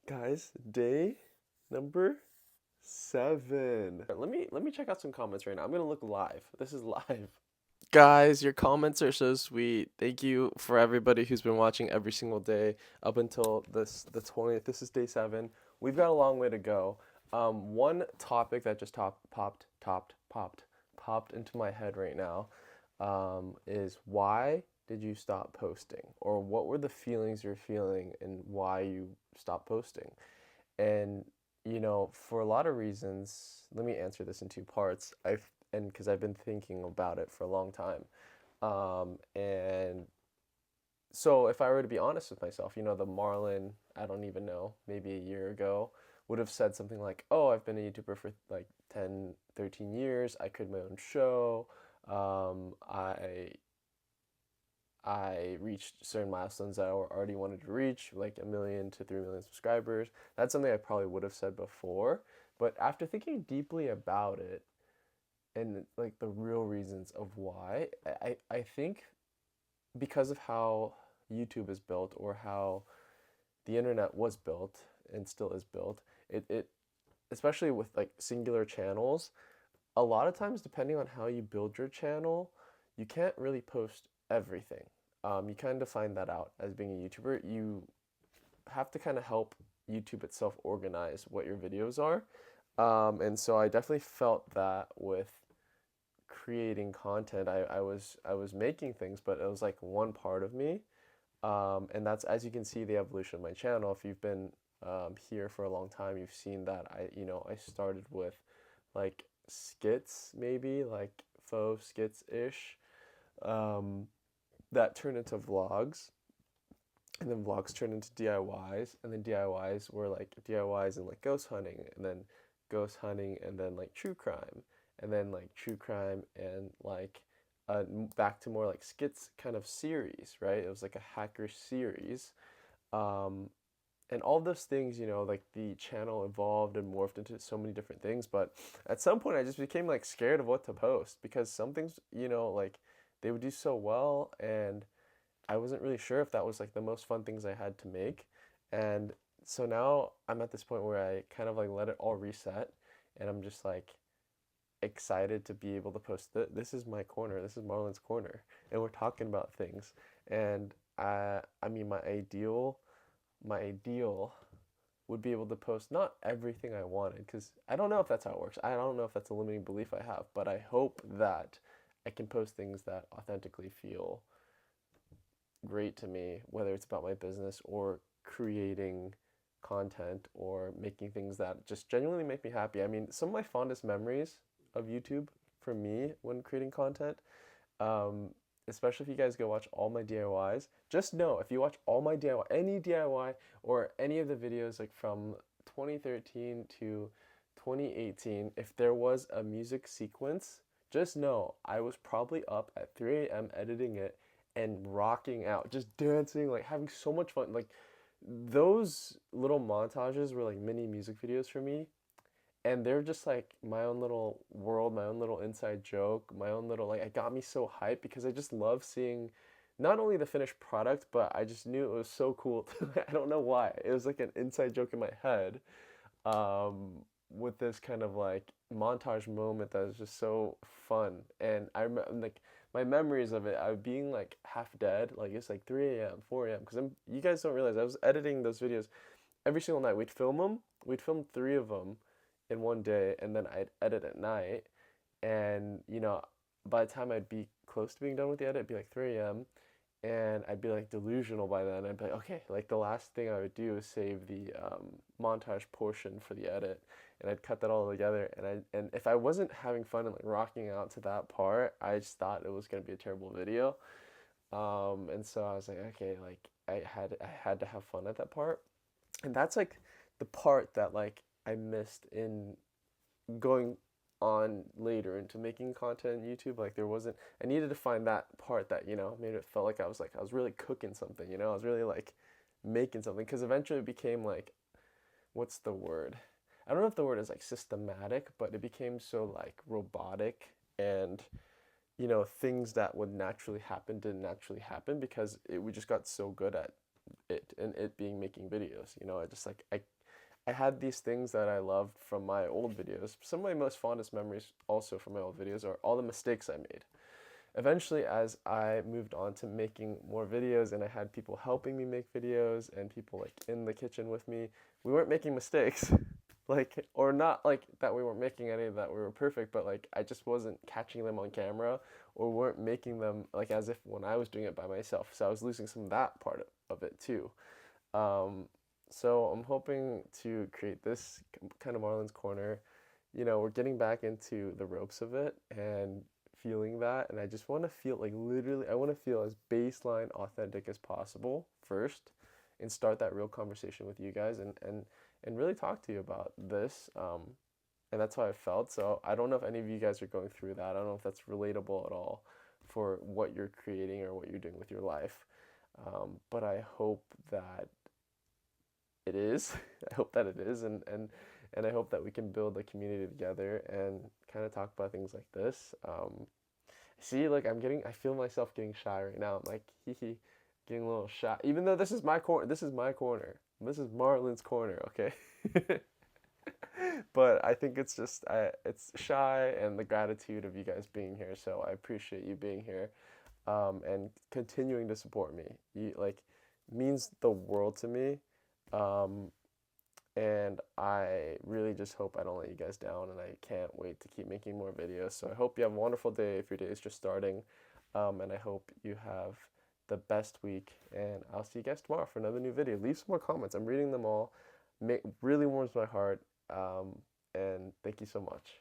Guys, day number 7. Let me check out some comments right now. I'm gonna look live. This is live. Guys, your comments are so sweet. Thank you for everybody who's been watching every single day up until the 20th. This is day 7. We've got a long way to go. One topic that just popped into my head right now, is why did you stop posting? Or what were the feelings you're feeling and why you stopped posting? And for a lot of reasons, let me answer this in two parts. Because I've been thinking about it for a long time. And so if I were to be honest with myself, the Marlon, I don't even know, maybe a year ago, would have said something like, "Oh, I've been a YouTuber for like 10, 13 years. I created my own show. Um, I I reached certain milestones that I already wanted to reach, like a million to 3 million subscribers." That's something I probably would have said before. But after thinking deeply about it and like the real reasons of why, I think because of how YouTube is built or how the internet was built and still is built, it especially with like singular channels, a lot of times, depending on how you build your channel, you can't really post everything. You kind of find that out as being a YouTuber. You have to kind of help YouTube itself organize what your videos are. And so I definitely felt that with creating content. I was making things, but it was like one part of me. And that's, as you can see, the evolution of my channel. If you've been here for a long time, you've seen that I started with like skits, maybe like faux skits ish, um, that turned into vlogs, and then vlogs turned into DIYs, and then DIYs were like DIYs and like ghost hunting, and then ghost hunting, and then like true crime, and then like true crime, and like back to more like skits kind of series, right? It was like a hacker series. Um, and all those things, like the channel evolved and morphed into so many different things. But at some point, I just became like scared of what to post because some things, like they would do so well, and I wasn't really sure if that was like the most fun things I had to make. And so now I'm at this point where I kind of like let it all reset, and I'm just like excited to be able to post this is my corner. This is Marlon's corner, and we're talking about things. And I mean, my ideal would be able to post not everything I wanted, because I don't know if that's how it works. I don't know if that's a limiting belief I have, but I hope that I can post things that authentically feel great to me, whether it's about my business or creating content or making things that just genuinely make me happy. I mean, some of my fondest memories of YouTube for me when creating content, um, especially if you guys go watch all my DIYs, just know if you watch all my DIY, any DIY or any of the videos like from 2013 to 2018, if there was a music sequence, just know I was probably up at 3 a.m. editing it and rocking out, just dancing, like having so much fun. Like those little montages were like mini music videos for me, and they're just like my own little world, my own little inside joke, my own little, like, it got me so hyped because I just love seeing not only the finished product, but I just knew it was so cool. I don't know why. It was like an inside joke in my head, um, with this kind of like montage moment that is just so fun. And I remember like my memories of it, I being like half dead, like it's like 3 a.m., 4 a.m. Because you guys don't realize I was editing those videos every single night. We'd film them. We'd film 3 of them in one day, and then I'd edit at night. And by the time I'd be close to being done with the edit, it'd be like 3 a.m. And I'd be like delusional by then. I'd be like, okay, like the last thing I would do is save the montage portion for the edit, and I'd cut that all together. And if I wasn't having fun and like rocking out to that part, I just thought it was gonna be a terrible video. And so I was like, okay, like I had to have fun at that part, and that's like the part that like I missed in going on later into making content on YouTube. Like there wasn't, I needed to find that part that, made it felt like I was really cooking something, I was really like making something, because eventually it became like, what's the word? I don't know if the word is like systematic, but it became so like robotic, and things that would naturally happen didn't naturally happen because we just got so good at it, and it being making videos. You know, I just like I had these things that I loved from my old videos. Some of my most fondest memories also from my old videos are all the mistakes I made. Eventually, as I moved on to making more videos and I had people helping me make videos and people like in the kitchen with me, we weren't making mistakes. Like, or not like that we weren't making any that we were perfect, but like I just wasn't catching them on camera or weren't making them like as if when I was doing it by myself. So I was losing some of that part of it too. Um, so I'm hoping to create this kind of Marlon's Corner. You know, we're getting back into the ropes of it and feeling that. And I just want to feel like literally, I want to feel as baseline authentic as possible first and start that real conversation with you guys and really talk to you about this. And that's how I felt. So I don't know if any of you guys are going through that. I don't know if that's relatable at all for what you're creating or what you're doing with your life. But I hope that it is. I hope that it is, and I hope that we can build a community together and kind of talk about things like this. See, like I feel myself getting shy right now. I'm like, hee hee, getting a little shy. Even though this is my corner, this is my corner. This is Marlon's corner, okay? But I think it's just it's shy and the gratitude of you guys being here. So I appreciate you being here, and continuing to support me. You like means the world to me. Um, and I really just hope I don't let you guys down, and I can't wait to keep making more videos. So I hope you have a wonderful day if your day is just starting, and I hope you have the best week, and I'll see you guys tomorrow for another new video. Leave some more comments. I'm reading them all. Really warms my heart, and thank you so much.